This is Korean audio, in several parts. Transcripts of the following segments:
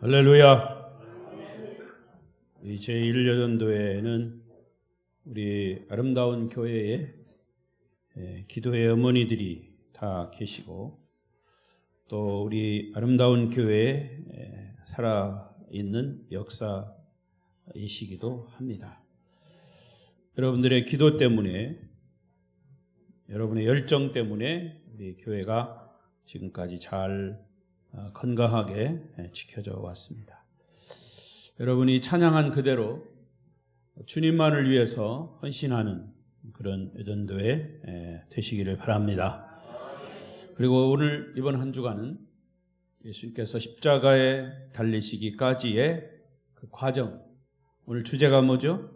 할렐루야. 이 제1여전도회는 우리 아름다운 교회에 기도의 어머니들이 다 계시고 또 우리 아름다운 교회에 살아있는 역사이시기도 합니다. 여러분들의 기도 때문에, 여러분의 열정 때문에 우리 교회가 지금까지 잘 건강하게 지켜져 왔습니다. 여러분이 찬양한 그대로 주님만을 위해서 헌신하는 그런 여전도회 되시기를 바랍니다. 그리고 오늘 이번 한 주간은 예수님께서 십자가에 달리시기까지의 그 과정, 오늘 주제가 뭐죠?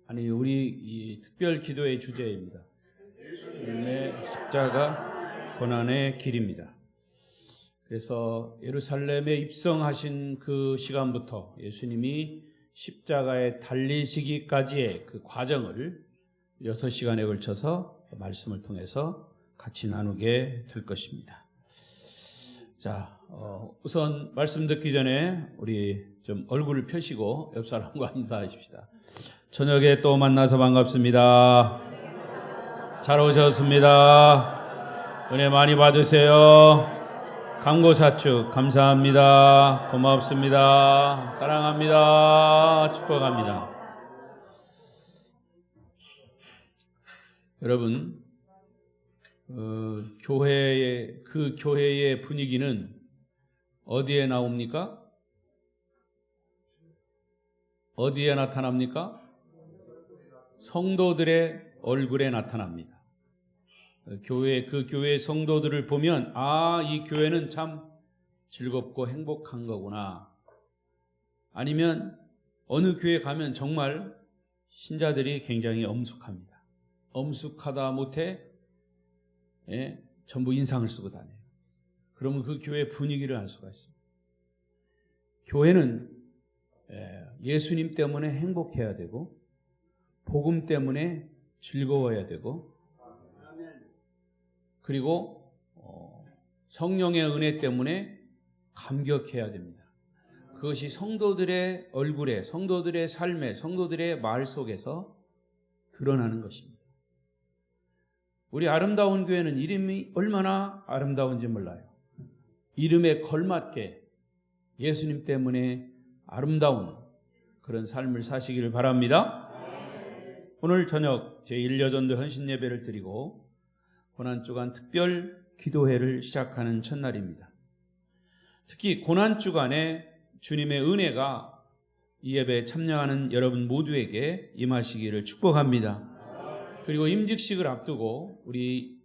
아니, 우리 이 특별 기도의 주제입니다. 예수님의 십자가 고난의 길입니다. 그래서 예루살렘에 입성하신 그 시간부터 예수님이 십자가에 달리시기까지의 그 과정을 6시간에 걸쳐서 말씀을 통해서 같이 나누게 될 것입니다. 자, 우선 말씀 듣기 전에 우리 좀 얼굴을 펴시고 옆 사람과 인사하십시다. 저녁에 또 만나서 반갑습니다. 잘 오셨습니다. 은혜 많이 받으세요. 강고사축 감사합니다. 고맙습니다. 사랑합니다. 축복합니다. 여러분, 교회의 분위기는 어디에 나옵니까? 어디에 나타납니까? 성도들의 얼굴에 나타납니다. 그 교회의 성도들을 보면 이 교회는 참 즐겁고 행복한 거구나. 아니면 어느 교회 가면 정말 신자들이 굉장히 엄숙합니다. 엄숙하다 못해 전부 인상을 쓰고 다녀요. 그러면 그 교회의 분위기를 알 수가 있습니다. 교회는 예수님 때문에 행복해야 되고 복음 때문에 즐거워야 되고 그리고 성령의 은혜 때문에 감격해야 됩니다. 그것이 성도들의 얼굴에, 성도들의 삶에, 성도들의 말 속에서 드러나는 것입니다. 우리 아름다운 교회는 이름이 얼마나 아름다운지 몰라요. 이름에 걸맞게 예수님 때문에 아름다운 그런 삶을 사시기를 바랍니다. 오늘 저녁 제1여전도 헌신예배를 드리고 고난주간 특별 기도회를 시작하는 첫날입니다. 특히 고난주간에 주님의 은혜가 이 예배에 참여하는 여러분 모두에게 임하시기를 축복합니다. 그리고 임직식을 앞두고 우리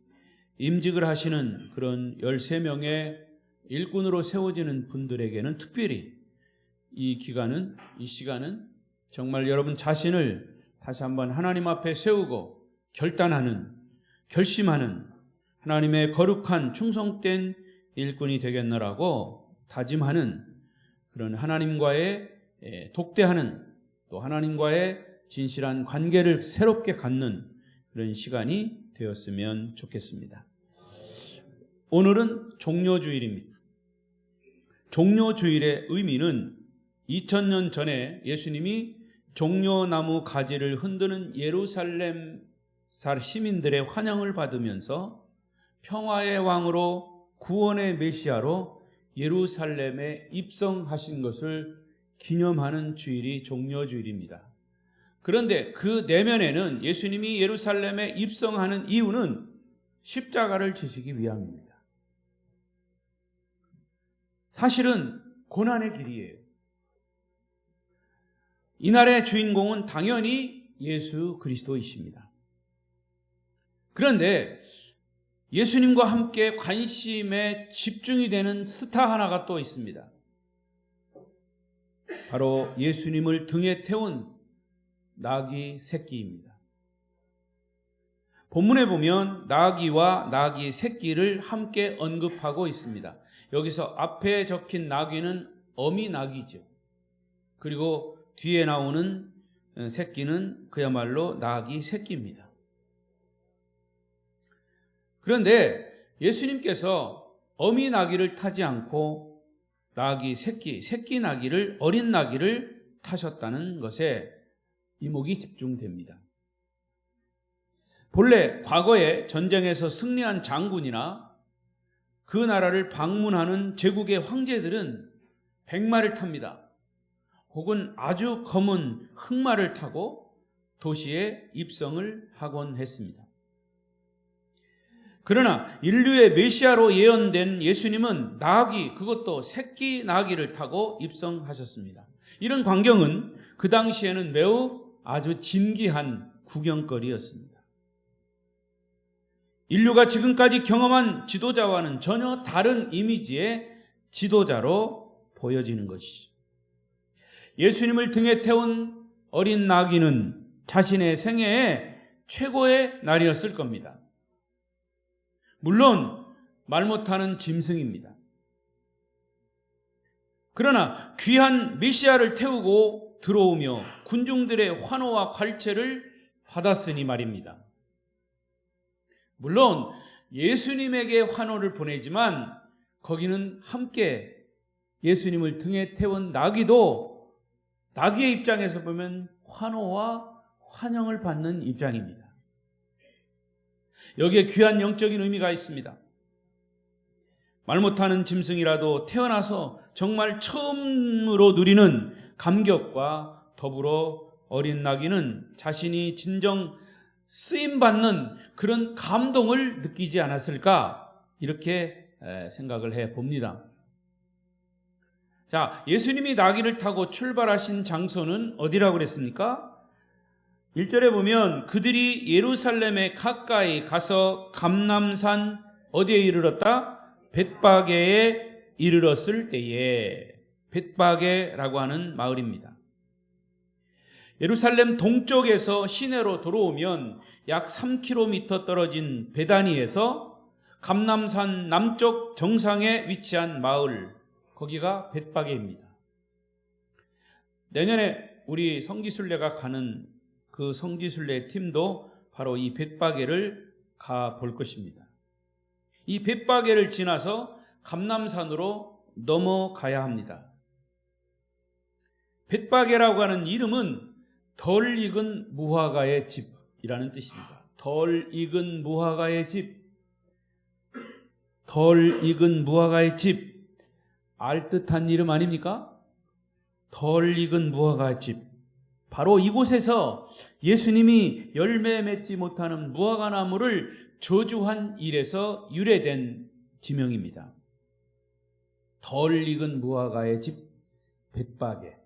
임직을 하시는 그런 13명의 일꾼으로 세워지는 분들에게는 특별히 이 시간은 정말 여러분 자신을 다시 한번 하나님 앞에 세우고 결심하는 하나님의 거룩한 충성된 일꾼이 되겠노라고 다짐하는 그런 하나님과의 독대하는 또 하나님과의 진실한 관계를 새롭게 갖는 그런 시간이 되었으면 좋겠습니다. 오늘은 종료주일입니다. 종료주일의 의미는 2000년 전에 예수님이 종려나무 가지를 흔드는 예루살렘 시민들의 환영을 받으면서 평화의 왕으로 구원의 메시아로 예루살렘에 입성하신 것을 기념하는 주일이 종려주일입니다. 그런데 그 내면에는 예수님이 예루살렘에 입성하는 이유는 십자가를 지시기 위함입니다. 사실은 고난의 길이에요. 이날의 주인공은 당연히 예수 그리스도이십니다. 그런데 예수님과 함께 관심에 집중이 되는 스타 하나가 또 있습니다. 바로 예수님을 등에 태운 나귀 새끼입니다. 본문에 보면 나귀와 나귀 새끼를 함께 언급하고 있습니다. 여기서 앞에 적힌 나귀는 어미 나귀죠. 그리고 뒤에 나오는 새끼는 그야말로 나귀 새끼입니다. 그런데 예수님께서 어미 나귀를 타지 않고 새끼 나귀를, 어린 나귀를 타셨다는 것에 이목이 집중됩니다. 본래 과거에 전쟁에서 승리한 장군이나 그 나라를 방문하는 제국의 황제들은 백마를 탑니다. 혹은 아주 검은 흑마를 타고 도시에 입성을 하곤 했습니다. 그러나 인류의 메시아로 예언된 예수님은 나귀, 그것도 새끼 나귀를 타고 입성하셨습니다. 이런 광경은 그 당시에는 매우 아주 진귀한 구경거리였습니다. 인류가 지금까지 경험한 지도자와는 전혀 다른 이미지의 지도자로 보여지는 것이죠. 예수님을 등에 태운 어린 나귀는 자신의 생애의 최고의 날이었을 겁니다. 물론 말 못하는 짐승입니다. 그러나 귀한 메시아를 태우고 들어오며 군중들의 환호와 괄체를 받았으니 말입니다. 물론 예수님에게 환호를 보내지만 거기는 함께 예수님을 등에 태운 나귀도 나귀의 입장에서 보면 환호와 환영을 받는 입장입니다. 여기에 귀한 영적인 의미가 있습니다. 말 못하는 짐승이라도 태어나서 정말 처음으로 누리는 감격과 더불어 어린 나귀는 자신이 진정 쓰임받는 그런 감동을 느끼지 않았을까, 이렇게 생각을 해봅니다. 자, 예수님이 나귀를 타고 출발하신 장소는 어디라고 그랬습니까? 1절에 보면 그들이 예루살렘에 가까이 가서 감람산 어디에 이르렀다? 벳바게에 이르렀을 때에, 벳바게라고 하는 마을입니다. 예루살렘 동쪽에서 시내로 돌아오면 약 3km 떨어진 베다니에서 감람산 남쪽 정상에 위치한 마을, 거기가 벳바게입니다. 내년에 우리 성지순례가 가는 그 성지순례 팀도 바로 이 벳바게를 가볼 것입니다. 이 벳바게를 지나서 감람산으로 넘어가야 합니다. 벳바게라고 하는 이름은 덜 익은 무화과의 집이라는 뜻입니다. 덜 익은 무화과의 집, 덜 익은 무화과의 집, 알듯한 이름 아닙니까? 덜 익은 무화과의 집. 바로 이곳에서 예수님이 열매 맺지 못하는 무화과 나무를 저주한 일에서 유래된 지명입니다. 덜 익은 무화과의 집, 벳바게.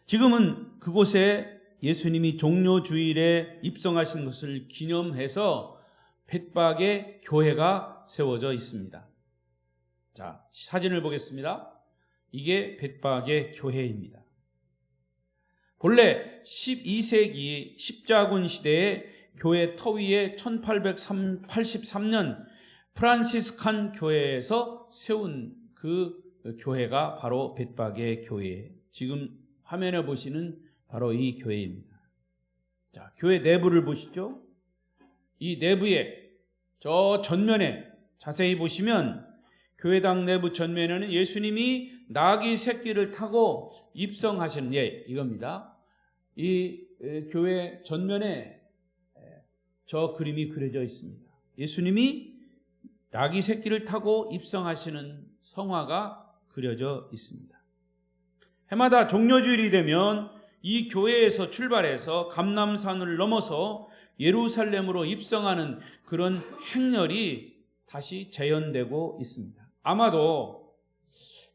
지금은 그곳에 예수님이 종료주일에 입성하신 것을 기념해서 벳바게 교회가 세워져 있습니다. 자, 사진을 보겠습니다. 이게 벳바게 교회입니다. 본래 12세기 십자군 시대에 교회 터위에 1883년 프란시스칸 교회에서 세운 그 교회가 바로 벳바게 교회, 지금 화면에 보시는 바로 이 교회입니다. 자, 교회 내부를 보시죠. 이 내부에 저 전면에 자세히 보시면 교회당 내부 전면에는 예수님이 나귀 새끼를 타고 입성하시는 이겁니다. 이 교회 전면에 저 그림이 그려져 있습니다. 예수님이 나귀 새끼를 타고 입성하시는 성화가 그려져 있습니다. 해마다 종료주일이 되면 이 교회에서 출발해서 감람산을 넘어서 예루살렘으로 입성하는 그런 행렬이 다시 재현되고 있습니다. 아마도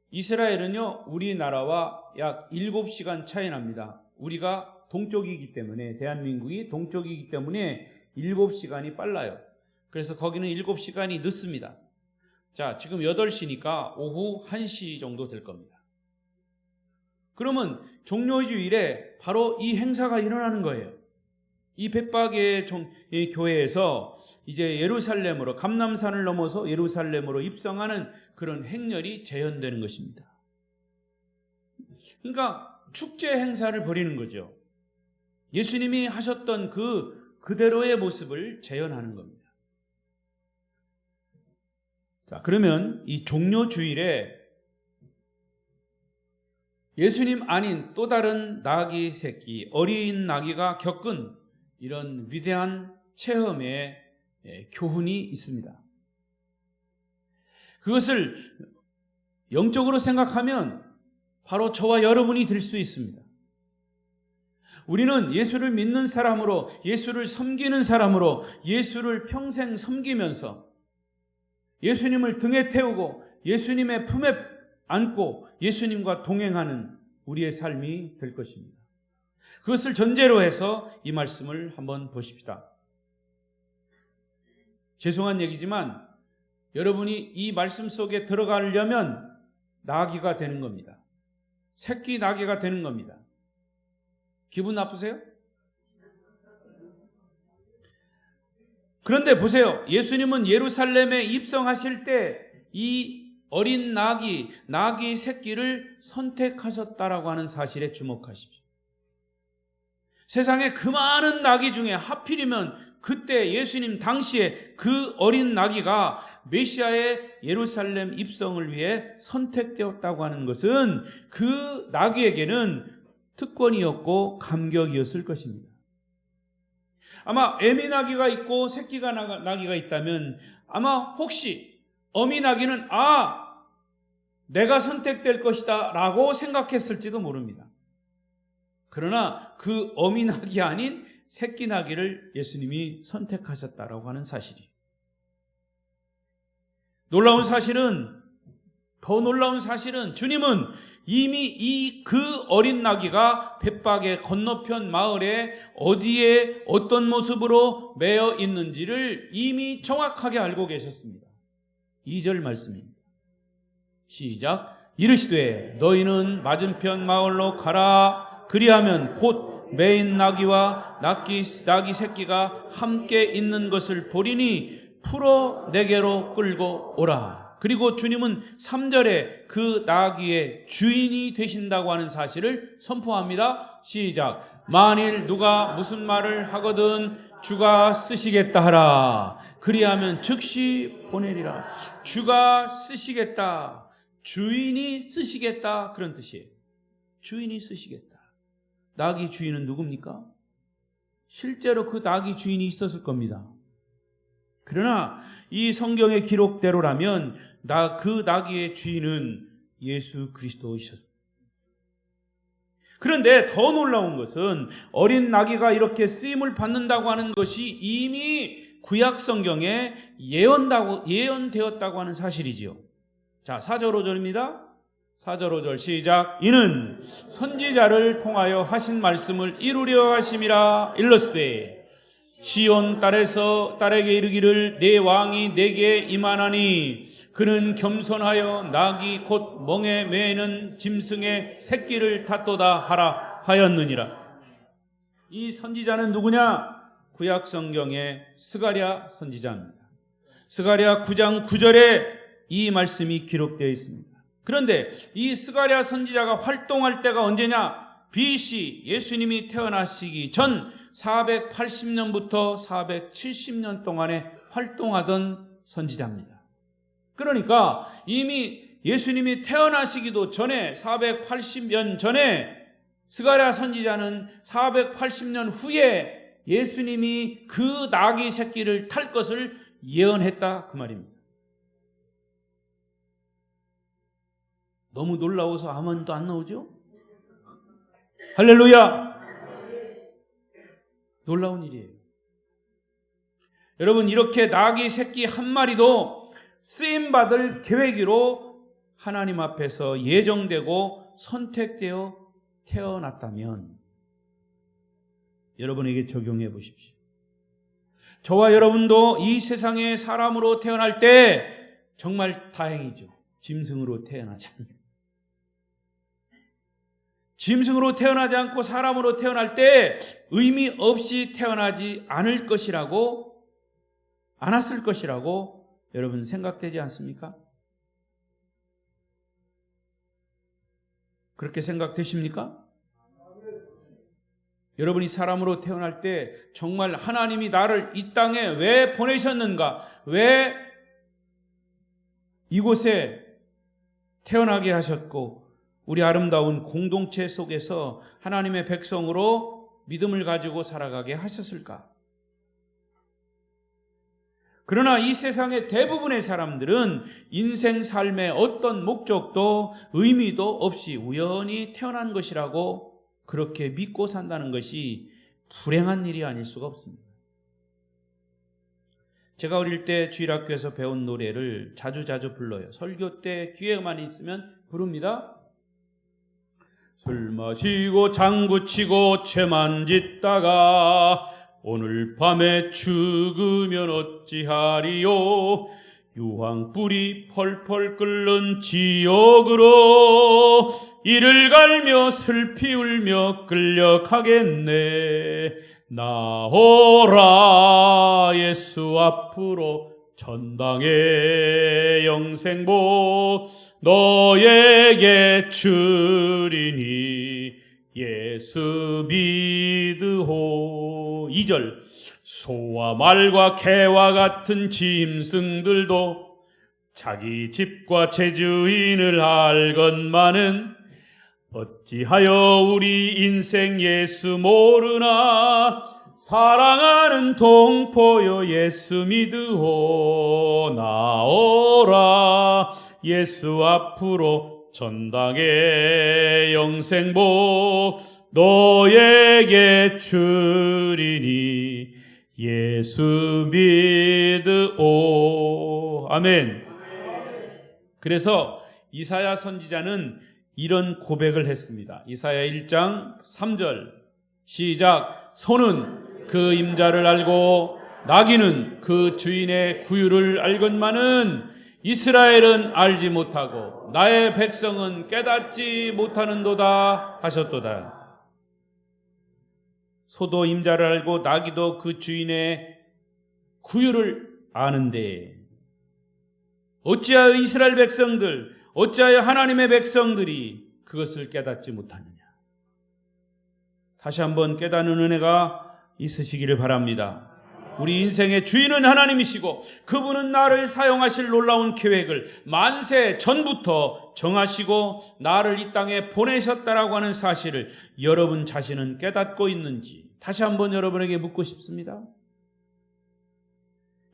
이스라엘은요, 우리나라와 약 7시간 차이 납니다. 우리가 동쪽이기 때문에, 대한민국이 동쪽이기 때문에 7시간이 빨라요. 그래서 거기는 7시간이 늦습니다. 자, 지금 8시니까 오후 1시 정도 될 겁니다. 그러면 종료주일에 바로 이 행사가 일어나는 거예요. 이 벳바게 교회에서 이제 예루살렘으로, 감람산을 넘어서 예루살렘으로 입성하는 그런 행렬이 재현되는 것입니다. 그러니까 축제 행사를 벌이는 거죠. 예수님이 하셨던 그대로의 모습을 재현하는 겁니다. 자, 그러면 이 종료주일에 예수님 아닌 또 다른 나귀 새끼, 어린 나귀가 겪은 이런 위대한 체험의 교훈이 있습니다. 그것을 영적으로 생각하면 바로 저와 여러분이 될 수 있습니다. 우리는 예수를 믿는 사람으로, 예수를 섬기는 사람으로, 예수를 평생 섬기면서 예수님을 등에 태우고 예수님의 품에 안고 예수님과 동행하는 우리의 삶이 될 것입니다. 그것을 전제로 해서 이 말씀을 한번 보십시다. 죄송한 얘기지만 여러분이 이 말씀 속에 들어가려면 나귀가 되는 겁니다. 새끼 나귀가 되는 겁니다. 기분 나쁘세요? 그런데 보세요. 예수님은 예루살렘에 입성하실 때 이 어린 나귀 새끼를 선택하셨다라고 하는 사실에 주목하십시오. 세상에 그 많은 나귀 중에 하필이면 그때 예수님 당시에 그 어린 나귀가 메시아의 예루살렘 입성을 위해 선택되었다고 하는 것은 그 나귀에게는 특권이었고 감격이었을 것입니다. 아마 애미 나귀가 있고 새끼가 나귀가 있다면 아마 혹시 어미 나귀는 내가 선택될 것이다 라고 생각했을지도 모릅니다. 그러나 그 어미 나귀 아닌 새끼 나귀를 예수님이 선택하셨다라고 하는 사실이. 더 놀라운 사실은 주님은 이미 그 어린 나귀가 벳박의 건너편 마을에 어디에 어떤 모습으로 매여 있는지를 이미 정확하게 알고 계셨습니다. 2절 말씀입니다. 시작. 이르시되 너희는 맞은편 마을로 가라. 그리하면 곧 매인 나귀와 나귀 새끼가 함께 있는 것을 보리니 풀어 내게로 끌고 오라. 그리고 주님은 3절에 그 나귀의 주인이 되신다고 하는 사실을 선포합니다. 시작. 만일 누가 무슨 말을 하거든 주가 쓰시겠다 하라. 그리하면 즉시 보내리라. 주가 쓰시겠다. 주인이 쓰시겠다. 그런 뜻이에요. 주인이 쓰시겠다. 나귀 주인은 누굽니까? 실제로 그 나귀 주인이 있었을 겁니다. 그러나 이 성경의 기록대로라면 그 나귀의 주인은 예수 그리스도이셨습니다. 그런데 더 놀라운 것은 어린 나귀가 이렇게 쓰임을 받는다고 하는 것이 이미 구약 성경에 예언되었다고 하는 사실이지요. 자, 4절 5절입니다. 4절 5절 시작. 이는 선지자를 통하여 하신 말씀을 이루려 하심이라. 일러스되 시온 딸에게 이르기를 내 왕이 내게 임하나니 그는 겸손하여 나귀 곧 멍에 매는 짐승의 새끼를 탔도다 하라 하였느니라. 이 선지자는 누구냐? 구약 성경의 스가랴 선지자입니다. 스가랴 9장 9절에 이 말씀이 기록되어 있습니다. 그런데 이 스가랴 선지자가 활동할 때가 언제냐? BC 예수님이 태어나시기 전 480년부터 470년 동안에 활동하던 선지자입니다. 그러니까 이미 예수님이 태어나시기도 전에 480년 전에 스가랴 선지자는 480년 후에 예수님이 그 나귀 새끼를 탈 것을 예언했다 그 말입니다. 너무 놀라워서 아멘도 안 나오죠? 할렐루야! 놀라운 일이에요. 여러분, 이렇게 나귀 새끼 한 마리도 쓰임받을 계획으로 하나님 앞에서 예정되고 선택되어 태어났다면 여러분에게 적용해 보십시오. 저와 여러분도 이 세상에 사람으로 태어날 때 정말 다행이죠. 짐승으로 태어나지 않는. 짐승으로 태어나지 않고 사람으로 태어날 때 의미 없이 태어나지 않았을 것이라고 여러분 생각되지 않습니까? 그렇게 생각되십니까? 여러분이 사람으로 태어날 때 정말 하나님이 나를 이 땅에 왜 보내셨는가? 왜 이곳에 태어나게 하셨고 우리 아름다운 공동체 속에서 하나님의 백성으로 믿음을 가지고 살아가게 하셨을까? 그러나 이 세상의 대부분의 사람들은 인생 삶의 어떤 목적도 의미도 없이 우연히 태어난 것이라고 그렇게 믿고 산다는 것이 불행한 일이 아닐 수가 없습니다. 제가 어릴 때 주일학교에서 배운 노래를 자주 불러요. 설교 때 기회만 있으면 부릅니다. 술 마시고 장구 치고 죄만 짓다가 오늘 밤에 죽으면 어찌하리요. 유황불이 펄펄 끓는 지옥으로 이를 갈며 슬피 울며 끌려가겠네. 나오라 예수 앞으로 천당의 영생복 너에게 주리니 예수 믿으호. 2절 소와 말과 개와 같은 짐승들도 자기 집과 제주인을 알건만은 어찌하여 우리 인생 예수 모르나. 사랑하는 동포여 예수 믿으호. 나오라 예수 앞으로 전당의 영생복 너에게 주리니 예수 믿으오. 아멘. 그래서 이사야 선지자는 이런 고백을 했습니다. 이사야 1장 3절 시작. 소는 그 임자를 알고 나귀는 그 주인의 구유를 알건만은 이스라엘은 알지 못하고 나의 백성은 깨닫지 못하는도다 하셨도다. 소도 임자를 알고 나귀도 그 주인의 구유를 아는데 어찌하여 이스라엘 백성들, 어찌하여 하나님의 백성들이 그것을 깨닫지 못하느냐. 다시 한번 깨닫는 은혜가 있으시기를 바랍니다. 우리 인생의 주인은 하나님이시고 그분은 나를 사용하실 놀라운 계획을 만세 전부터 정하시고 나를 이 땅에 보내셨다라고 하는 사실을 여러분 자신은 깨닫고 있는지 다시 한번 여러분에게 묻고 싶습니다.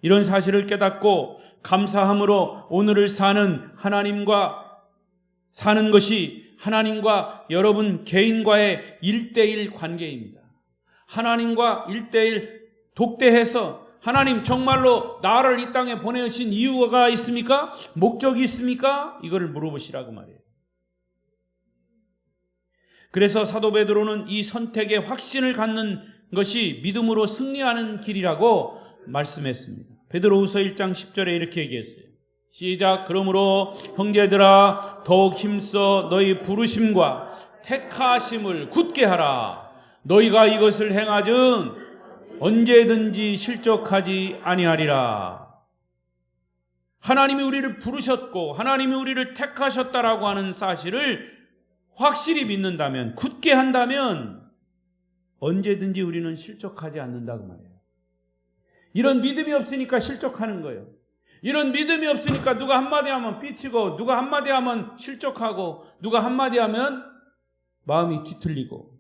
이런 사실을 깨닫고 감사함으로 오늘을 사는 하나님과 사는 것이 하나님과 여러분 개인과의 1:1 관계입니다. 하나님과 1:1 독대해서 하나님 정말로 나를 이 땅에 보내신 이유가 있습니까? 목적이 있습니까? 이거를 물어보시라고 말이에요. 그래서 사도 베드로는 이 선택의 확신을 갖는 것이 믿음으로 승리하는 길이라고 말씀했습니다. 베드로후서 1장 10절에 이렇게 얘기했어요. 시작. 그러므로 형제들아 더욱 힘써 너희 부르심과 택하심을 굳게 하라. 너희가 이것을 행하증 언제든지 실족하지 아니하리라. 하나님이 우리를 부르셨고 하나님이 우리를 택하셨다라고 하는 사실을 확실히 믿는다면, 굳게 한다면 언제든지 우리는 실족하지 않는다고 말이에요. 이런 믿음이 없으니까 실족하는 거예요. 이런 믿음이 없으니까 누가 한마디 하면 삐치고, 누가 한마디 하면 실족하고, 누가 한마디 하면 마음이 뒤틀리고.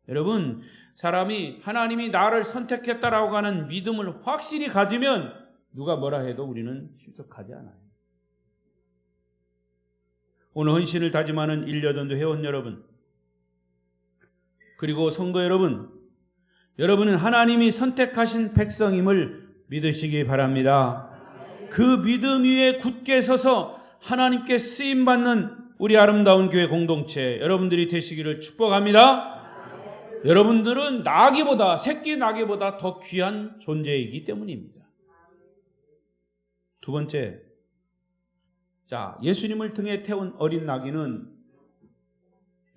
여러분, 사람이 하나님이 나를 선택했다라고 하는 믿음을 확실히 가지면 누가 뭐라 해도 우리는 실족하지 않아요. 오늘 헌신을 다짐하는 1여전도 회원 여러분, 그리고 성도 여러분, 여러분은 하나님이 선택하신 백성임을 믿으시기 바랍니다. 그 믿음 위에 굳게 서서 하나님께 쓰임받는 우리 아름다운 교회 공동체 여러분들이 되시기를 축복합니다. 여러분들은 나귀보다, 새끼 나귀보다 더 귀한 존재이기 때문입니다. 두 번째, 자, 예수님을 등에 태운 어린 나귀는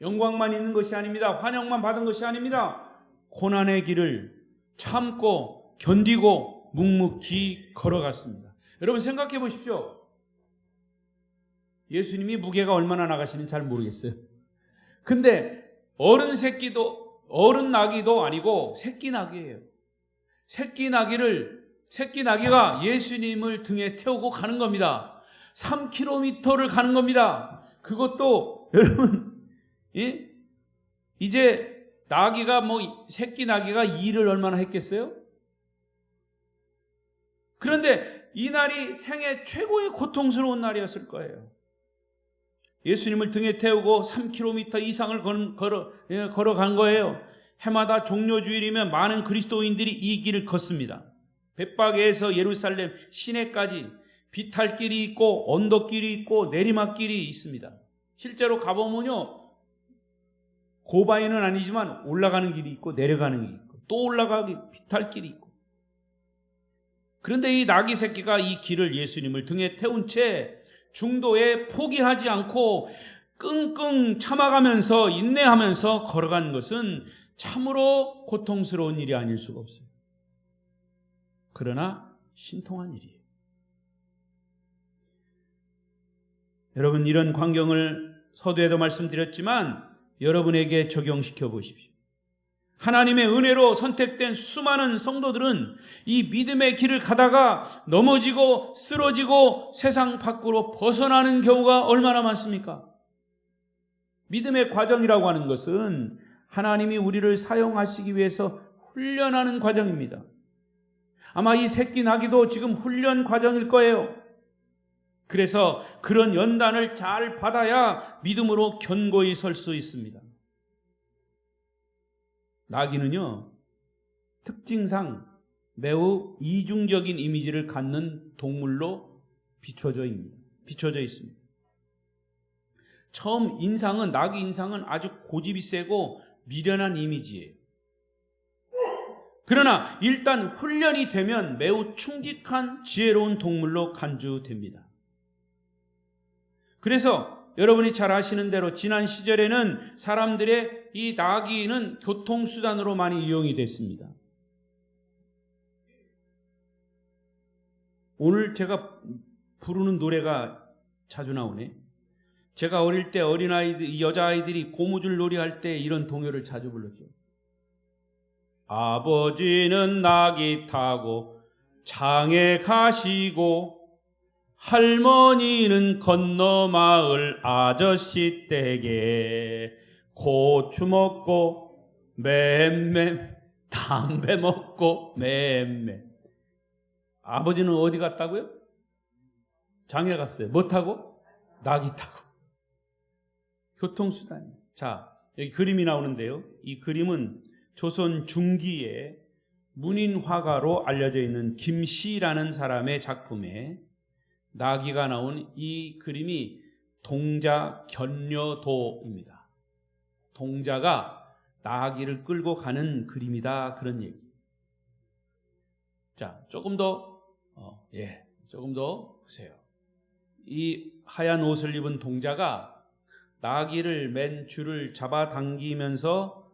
영광만 있는 것이 아닙니다. 환영만 받은 것이 아닙니다. 고난의 길을 참고 견디고 묵묵히 걸어갔습니다. 여러분 생각해 보십시오. 예수님이 무게가 얼마나 나가시는지 잘 모르겠어요. 근데 어른 새끼도, 어른 나귀도 아니고 새끼 나귀예요. 새끼 나귀가 예수님을 등에 태우고 가는 겁니다. 3km를 가는 겁니다. 그것도 여러분, 예? 이제 나귀가 새끼 나귀가 일을 얼마나 했겠어요? 그런데 이 날이 생애 최고의 고통스러운 날이었을 거예요. 예수님을 등에 태우고 3km 이상을 걸어간 거예요. 해마다 종료주일이면 많은 그리스도인들이 이 길을 걷습니다. 벳바게에서 예루살렘 시내까지 비탈길이 있고 언덕길이 있고 내리막길이 있습니다. 실제로 가보면요, 고바위는 아니지만 올라가는 길이 있고 내려가는 길이 있고 또 올라가기 비탈길이 있고. 그런데 이 나귀 새끼가 이 길을 예수님을 등에 태운 채 중도에 포기하지 않고 끙끙 참아가면서 인내하면서 걸어가는 것은 참으로 고통스러운 일이 아닐 수가 없어요. 그러나 신통한 일이에요. 여러분, 이런 광경을 서두에도 말씀드렸지만 여러분에게 적용시켜 보십시오. 하나님의 은혜로 선택된 수많은 성도들은 이 믿음의 길을 가다가 넘어지고 쓰러지고 세상 밖으로 벗어나는 경우가 얼마나 많습니까? 믿음의 과정이라고 하는 것은 하나님이 우리를 사용하시기 위해서 훈련하는 과정입니다. 아마 이 새끼 나귀도 지금 훈련 과정일 거예요. 그래서 그런 연단을 잘 받아야 믿음으로 견고히 설 수 있습니다. 나귀는요, 특징상 매우 이중적인 이미지를 갖는 동물로 비춰져 있습니다. 처음 인상은, 나귀 인상은 아주 고집이 세고 미련한 이미지예요. 그러나 일단 훈련이 되면 매우 충직한 지혜로운 동물로 간주됩니다. 그래서 여러분이 잘 아시는 대로 지난 시절에는 사람들의 이 나귀는 교통수단으로 많이 이용이 됐습니다. 오늘 제가 부르는 노래가 자주 나오네. 제가 어릴 때 어린아이들, 여자아이들이 고무줄 놀이 할 때 이런 동요를 자주 불렀죠. 아버지는 나귀 타고 장에 가시고 할머니는 건너 마을 아저씨 댁에 고추 먹고 맴맴 담배 먹고 맴맴. 아버지는 어디 갔다고요? 장에 갔어요. 뭐 타고? 나귀 타고. 교통수단이에요. 자, 여기 그림이 나오는데요. 이 그림은 조선 중기에 문인 화가로 알려져 있는 김씨라는 사람의 작품에 나귀가 나온 이 그림이 동자 견려도입니다. 동자가 나귀를 끌고 가는 그림이다, 그런 얘기. 자, 조금 더 보세요. 이 하얀 옷을 입은 동자가 나귀를 맨 줄을 잡아당기면서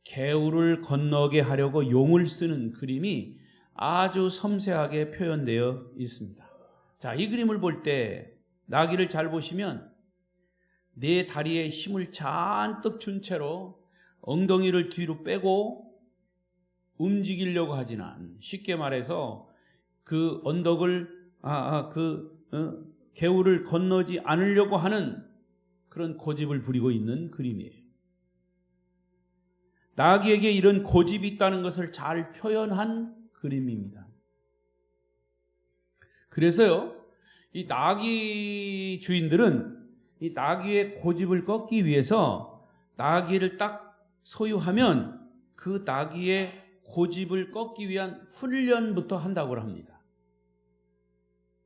개울을 건너게 하려고 용을 쓰는 그림이 아주 섬세하게 표현되어 있습니다. 자, 이 그림을 볼 때 나귀를 잘 보시면 네 다리에 힘을 잔뜩 준 채로 엉덩이를 뒤로 빼고 움직이려고 하지는 않은, 쉽게 말해서 그 언덕을 개울을 건너지 않으려고 하는 그런 고집을 부리고 있는 그림이에요. 나귀에게 이런 고집이 있다는 것을 잘 표현한 그림입니다. 그래서요, 이 나귀 주인들은 이 나귀의 고집을 꺾기 위해서 나귀를 딱 소유하면 그 나귀의 고집을 꺾기 위한 훈련부터 한다고 합니다.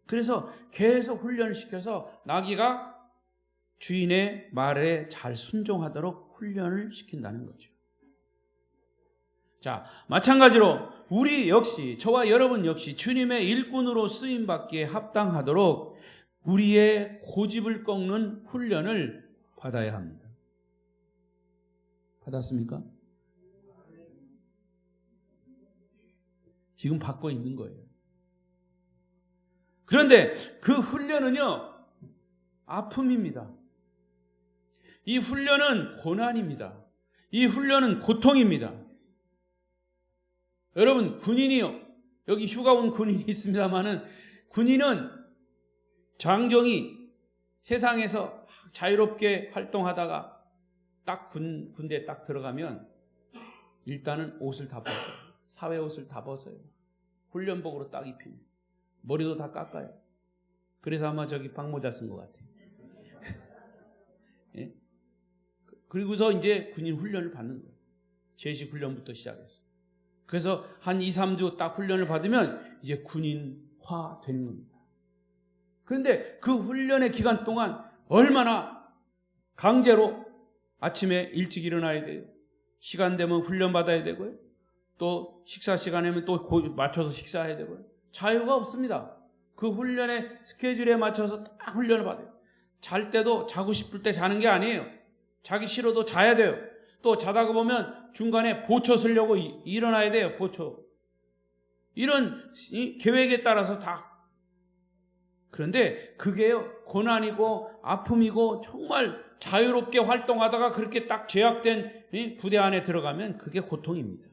그래서 계속 훈련을 시켜서 나귀가 주인의 말에 잘 순종하도록 훈련을 시킨다는 거죠. 자, 마찬가지로 우리 역시, 저와 여러분 역시 주님의 일꾼으로 쓰임받기에 합당하도록 우리의 고집을 꺾는 훈련을 받아야 합니다. 받았습니까? 지금 받고 있는 거예요. 그런데 그 훈련은요, 아픔입니다. 이 훈련은 고난입니다. 이 훈련은 고통입니다. 여러분, 군인이요, 여기 휴가 온 군인이 있습니다만은 군인은 장정이 세상에서 자유롭게 활동하다가 딱 군대에 딱 들어가면 일단은 옷을 다 벗어요. 사회 옷을 다 벗어요. 훈련복으로 딱 입히면 머리도 다 깎아요. 그래서 아마 저기 박모자 쓴 것 같아요. 예? 그리고서 이제 군인 훈련을 받는 거예요. 제식 훈련부터 시작해서. 그래서 한 2, 3주 딱 훈련을 받으면 이제 군인화 되는 겁니다. 그런데 그 훈련의 기간 동안 얼마나 강제로 아침에 일찍 일어나야 돼요. 시간 되면 훈련 받아야 되고요. 또 식사 시간이면 또 맞춰서 식사해야 되고요. 자유가 없습니다. 그 훈련의 스케줄에 맞춰서 딱 훈련을 받아요. 잘 때도 자고 싶을 때 자는 게 아니에요. 자기 싫어도 자야 돼요. 또 자다가 보면 중간에 보초 쓰려고 일어나야 돼요. 보초. 이런 계획에 따라서 다. 그런데 그게요, 고난이고 아픔이고 정말 자유롭게 활동하다가 그렇게 딱 제약된 부대 안에 들어가면 그게 고통입니다.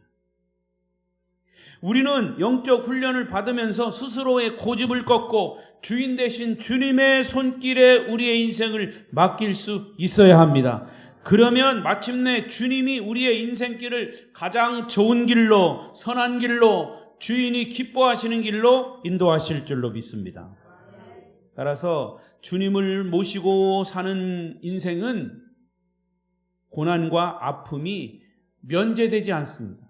우리는 영적 훈련을 받으면서 스스로의 고집을 꺾고 주인 되신 주님의 손길에 우리의 인생을 맡길 수 있어야 합니다. 그러면 마침내 주님이 우리의 인생길을 가장 좋은 길로, 선한 길로, 주인이 기뻐하시는 길로 인도하실 줄로 믿습니다. 따라서 주님을 모시고 사는 인생은 고난과 아픔이 면제되지 않습니다.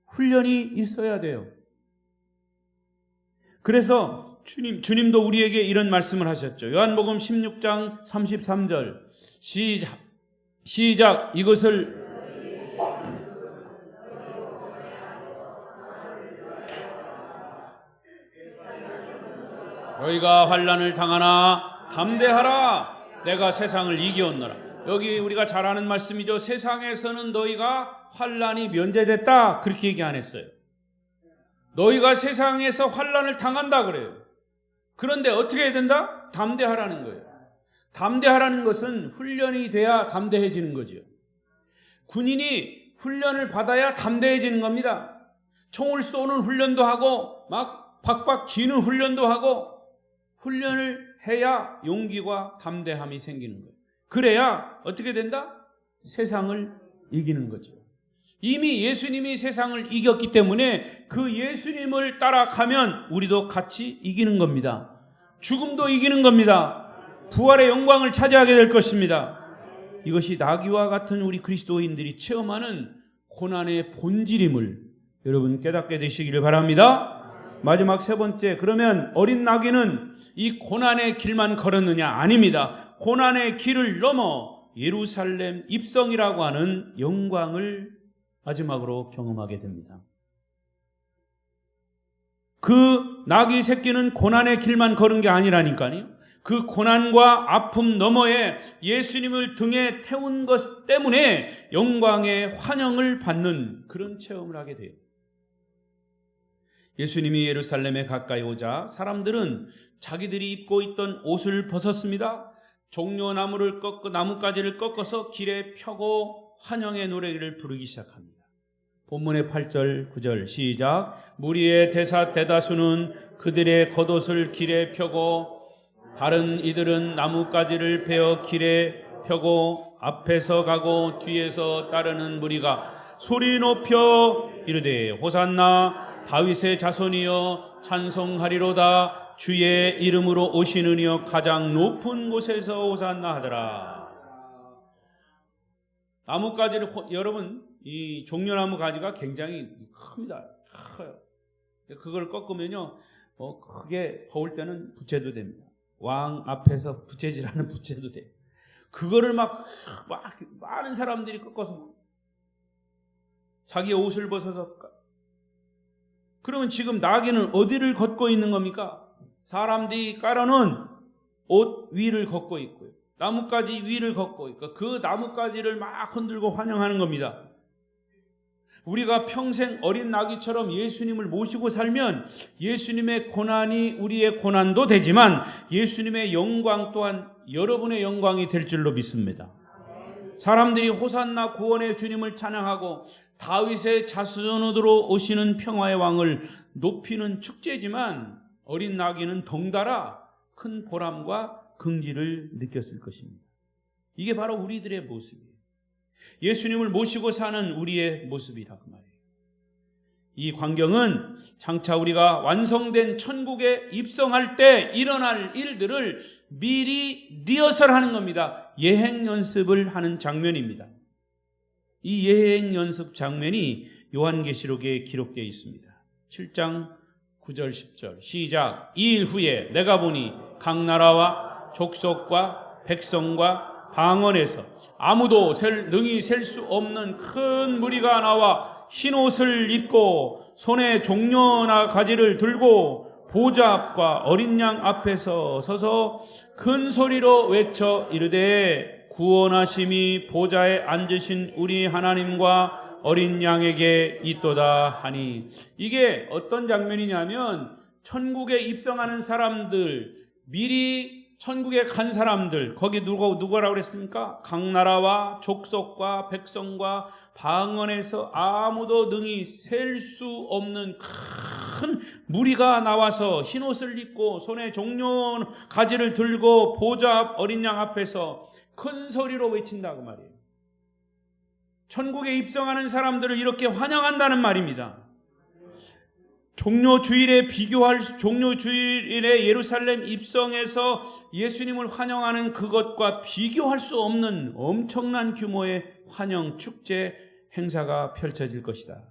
훈련이 있어야 돼요. 그래서 주님도 우리에게 이런 말씀을 하셨죠. 요한복음 16장 33절 시작 이것을 너희가 환난을 당하나 담대하라 내가 세상을 이기었노라. 여기 우리가 잘 아는 말씀이죠. 세상에서는 너희가 환난이 면제됐다 그렇게 얘기 안 했어요. 너희가 세상에서 환난을 당한다 그래요. 그런데 어떻게 해야 된다? 담대하라는 거예요. 담대하라는 것은 훈련이 돼야 담대해지는 거죠. 군인이 훈련을 받아야 담대해지는 겁니다. 총을 쏘는 훈련도 하고 막 박박 기는 훈련도 하고 훈련을 해야 용기와 담대함이 생기는 거예요. 그래야 어떻게 된다? 세상을 이기는 거죠. 이미 예수님이 세상을 이겼기 때문에 그 예수님을 따라가면 우리도 같이 이기는 겁니다. 죽음도 이기는 겁니다. 부활의 영광을 차지하게 될 것입니다. 이것이 나귀와 같은 우리 그리스도인들이 체험하는 고난의 본질임을 여러분 깨닫게 되시기를 바랍니다. 마지막 세 번째, 그러면 어린 나귀는 이 고난의 길만 걸었느냐? 아닙니다. 고난의 길을 넘어 예루살렘 입성이라고 하는 영광을 마지막으로 경험하게 됩니다. 그 나귀 새끼는 고난의 길만 걸은 게 아니라니까요. 그 고난과 아픔 너머에 예수님을 등에 태운 것 때문에 영광의 환영을 받는 그런 체험을 하게 돼요. 예수님이 예루살렘에 가까이 오자 사람들은 자기들이 입고 있던 옷을 벗었습니다. 종려나무를 나뭇가지를 꺾어서 길에 펴고 환영의 노래를 부르기 시작합니다. 본문의 8절 9절 시작. 무리의 대다수는 그들의 겉옷을 길에 펴고 다른 이들은 나뭇가지를 베어 길에 펴고 앞에서 가고 뒤에서 따르는 무리가 소리 높여 이르되 호산나 다윗의 자손이여 찬송하리로다 주의 이름으로 오시는 이여 가장 높은 곳에서 호산나 하더라. 나뭇가지를 여러분 이 종려나무 가지가 굉장히 큽니다. 커요. 그걸 꺾으면요 크게 더울 때는 부채도 됩니다. 왕 앞에서 부채질하는 부채도 돼. 그거를 막 많은 사람들이 꺾어서 자기의 옷을 벗어서. 그러면 지금 나귀는 어디를 걷고 있는 겁니까? 사람들이 깔아놓은 옷 위를 걷고 있고요. 나뭇가지 위를 걷고 있고 그 나뭇가지를 막 흔들고 환영하는 겁니다. 우리가 평생 어린 나귀처럼 예수님을 모시고 살면 예수님의 고난이 우리의 고난도 되지만 예수님의 영광 또한 여러분의 영광이 될 줄로 믿습니다. 사람들이 호산나 구원의 주님을 찬양하고 다윗의 자손으로 오시는 평화의 왕을 높이는 축제지만 어린 나귀는 덩달아 큰 보람과 긍지를 느꼈을 것입니다. 이게 바로 우리들의 모습이에요. 예수님을 모시고 사는 우리의 모습이라 그 말이에요. 이 광경은 장차 우리가 완성된 천국에 입성할 때 일어날 일들을 미리 리허설하는 겁니다. 예행 연습을 하는 장면입니다. 이 예행 연습 장면이 요한계시록에 기록되어 있습니다. 7장 9절 10절 시작. 이 일 후에 내가 보니 각 나라와 족속과 백성과 방언에서 아무도 능히 셀 수 없는 큰 무리가 나와 흰 옷을 입고 손에 종려나 가지를 들고 보좌 앞과 어린 양 앞에서 서서 큰 소리로 외쳐 이르되 구원하심이 보좌에 앉으신 우리 하나님과 어린 양에게 있도다 하니, 이게 어떤 장면이냐면 천국에 입성하는 사람들, 미리 천국에 간 사람들, 거기 누구라고 그랬습니까? 각 나라와 족속과 백성과 방언에서 아무도 능히 셀 수 없는 큰 무리가 나와서 흰옷을 입고 손에 종려 가지를 들고 보좌 앞 어린 양 앞에서 큰 소리로 외친다 그 말이에요. 천국에 입성하는 사람들을 이렇게 환영한다는 말입니다. 종료주일에 예루살렘 입성에서 예수님을 환영하는 그것과 비교할 수 없는 엄청난 규모의 환영 축제 행사가 펼쳐질 것이다.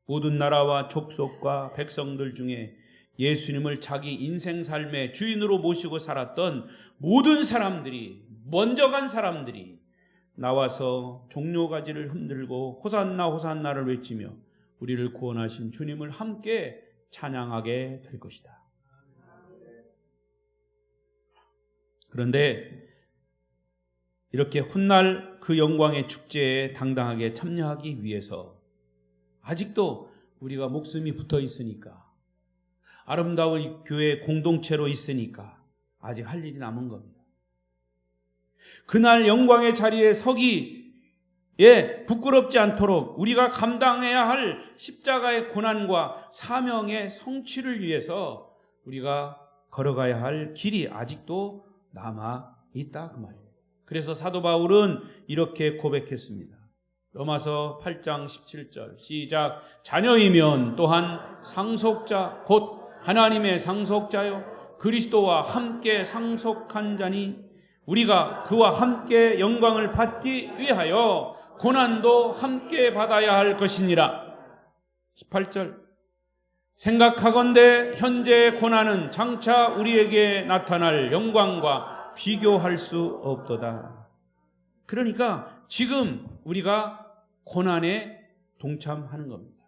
모든 나라와 족속과 백성들 중에 예수님을 자기 인생 삶의 주인으로 모시고 살았던 모든 사람들이, 먼저 간 사람들이 나와서 종려가지를 흔들고 호산나 호산나를 외치며 우리를 구원하신 주님을 함께 찬양하게 될 것이다. 그런데 이렇게 훗날 그 영광의 축제에 당당하게 참여하기 위해서 아직도 우리가 목숨이 붙어 있으니까, 아름다운 교회 공동체로 있으니까 아직 할 일이 남은 겁니다. 그날 영광의 자리에 서기에 부끄럽지 않도록 우리가 감당해야 할 십자가의 고난과 사명의 성취를 위해서 우리가 걸어가야 할 길이 아직도 남아 있다 그 말이에요. 그래서 사도 바울은 이렇게 고백했습니다. 로마서 8장 17절 시작. 자녀이면 또한 상속자 곧 하나님의 상속자요 그리스도와 함께 상속한 자니 우리가 그와 함께 영광을 받기 위하여 고난도 함께 받아야 할 것이니라. 18절 생각하건대 현재의 고난은 장차 우리에게 나타날 영광과 비교할 수 없도다. 그러니까 지금 우리가 고난에 동참하는 겁니다.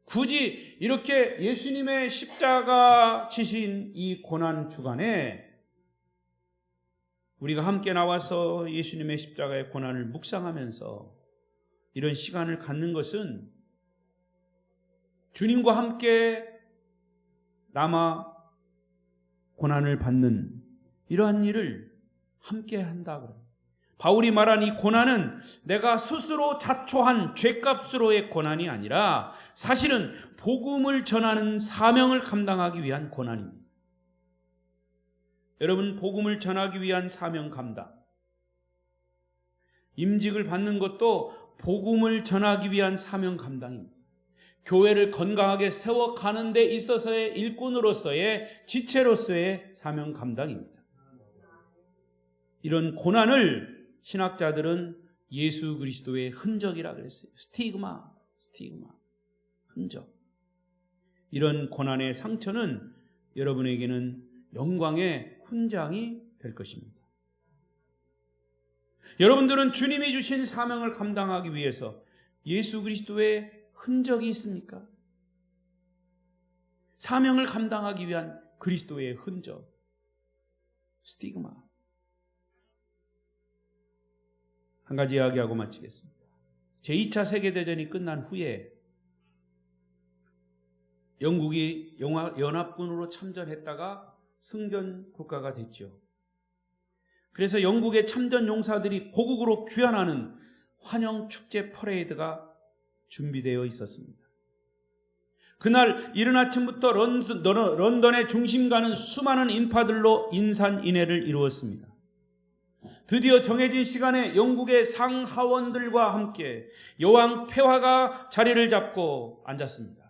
굳이 이렇게 예수님의 십자가 지신 이 고난 주간에 우리가 함께 나와서 예수님의 십자가의 고난을 묵상하면서 이런 시간을 갖는 것은 주님과 함께 남아 고난을 받는 이러한 일을 함께 한다 그래요. 바울이 말한 이 고난은 내가 스스로 자초한 죄값으로의 고난이 아니라 사실은 복음을 전하는 사명을 감당하기 위한 고난입니다. 여러분, 복음을 전하기 위한 사명 감당, 임직을 받는 것도 복음을 전하기 위한 사명 감당입니다. 교회를 건강하게 세워가는 데 있어서의 일꾼으로서의 지체로서의 사명 감당입니다. 이런 고난을 신학자들은 예수 그리스도의 흔적이라 그랬어요. 스티그마, 흔적. 이런 고난의 상처는 여러분에게는 영광의 훈장이 될 것입니다. 여러분들은 주님이 주신 사명을 감당하기 위해서 예수 그리스도의 흔적이 있습니까? 사명을 감당하기 위한 그리스도의 흔적, 스티그마. 한 가지 이야기하고 마치겠습니다. 제2차 세계대전이 끝난 후에 영국이 연합군으로 참전했다가 승전 국가가 됐죠. 그래서 영국의 참전 용사들이 고국으로 귀환하는 환영 축제 퍼레이드가 준비되어 있었습니다. 그날 이른 아침부터 런던의 중심 가는 수많은 인파들로 인산인해를 이루었습니다. 드디어 정해진 시간에 영국의 상하원들과 함께 여왕 폐하가 자리를 잡고 앉았습니다.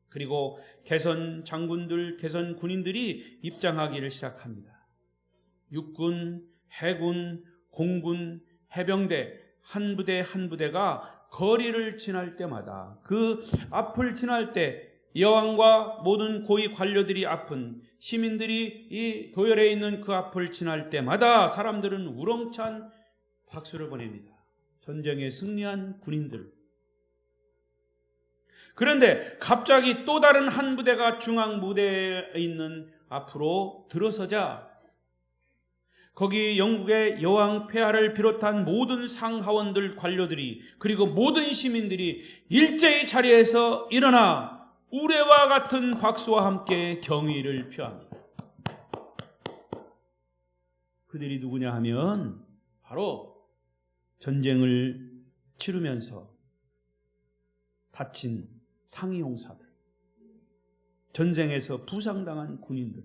그리고 개선 장군들, 개선 군인들이 입장하기를 시작합니다. 육군, 해군, 공군, 해병대 한 부대 한 부대가 거리를 지날 때마다, 그 앞을 지날 때 여왕과 모든 고위 관료들이 앞은 시민들이 이 도열에 있는 그 앞을 지날 때마다 사람들은 우렁찬 박수를 보냅니다. 전쟁에 승리한 군인들. 그런데 갑자기 또 다른 한 부대가 중앙 무대에 있는 앞으로 들어서자 거기 영국의 여왕 폐하를 비롯한 모든 상하원들 관료들이, 그리고 모든 시민들이 일제히 자리에서 일어나 우레와 같은 박수와 함께 경의를 표합니다. 그들이 누구냐 하면 바로 전쟁을 치르면서 다친 상위용사들, 전쟁에서 부상당한 군인들,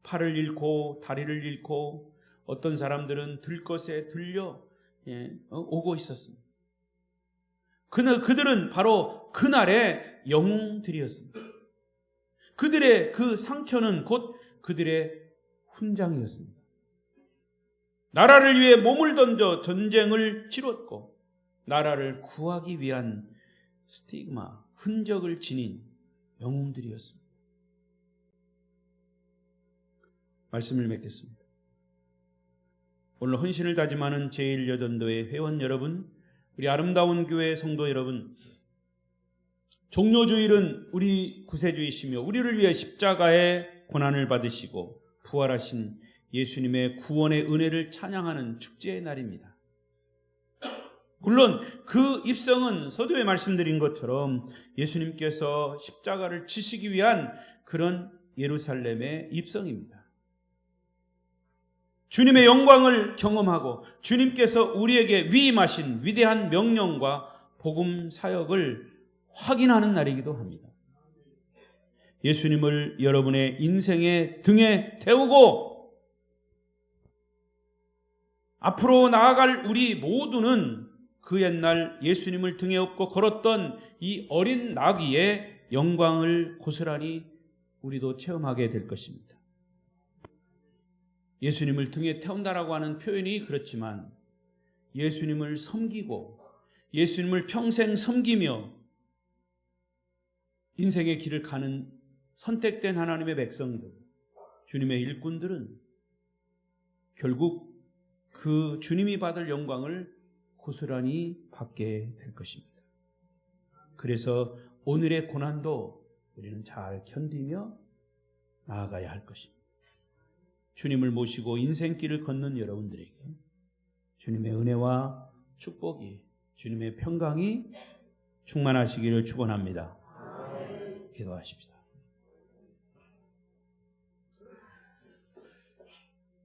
팔을 잃고 다리를 잃고 어떤 사람들은 들것에 들려 오고 있었습니다. 그들은 바로 그날의 영웅들이었습니다. 그들의 그 상처는 곧 그들의 훈장이었습니다. 나라를 위해 몸을 던져 전쟁을 치렀고 나라를 구하기 위한 스티그마, 흔적을 지닌 영웅들이었습니다. 말씀을 맺겠습니다. 오늘 헌신을 다짐하는 제1여전도회 회원 여러분, 우리 아름다운 교회 성도 여러분, 종료주일은 우리 구세주이시며 우리를 위해 십자가의 고난을 받으시고 부활하신 예수님의 구원의 은혜를 찬양하는 축제의 날입니다. 물론 그 입성은 서두에 말씀드린 것처럼 예수님께서 십자가를 지시기 위한 그런 예루살렘의 입성입니다. 주님의 영광을 경험하고 주님께서 우리에게 위임하신 위대한 명령과 복음 사역을 확인하는 날이기도 합니다. 예수님을 여러분의 인생의 등에 태우고 앞으로 나아갈 우리 모두는 그 옛날 예수님을 등에 업고 걸었던 이 어린 나귀의 영광을 고스란히 우리도 체험하게 될 것입니다. 예수님을 등에 태운다라고 하는 표현이 그렇지만 예수님을 섬기고 예수님을 평생 섬기며 인생의 길을 가는 선택된 하나님의 백성들, 주님의 일꾼들은 결국 그 주님이 받을 영광을 고스란히 받게 될 것입니다. 그래서 오늘의 고난도 우리는 잘 견디며 나아가야 할 것입니다. 주님을 모시고 인생길을 걷는 여러분들에게 주님의 은혜와 축복이, 주님의 평강이 충만하시기를 축원합니다. 기도하십시다.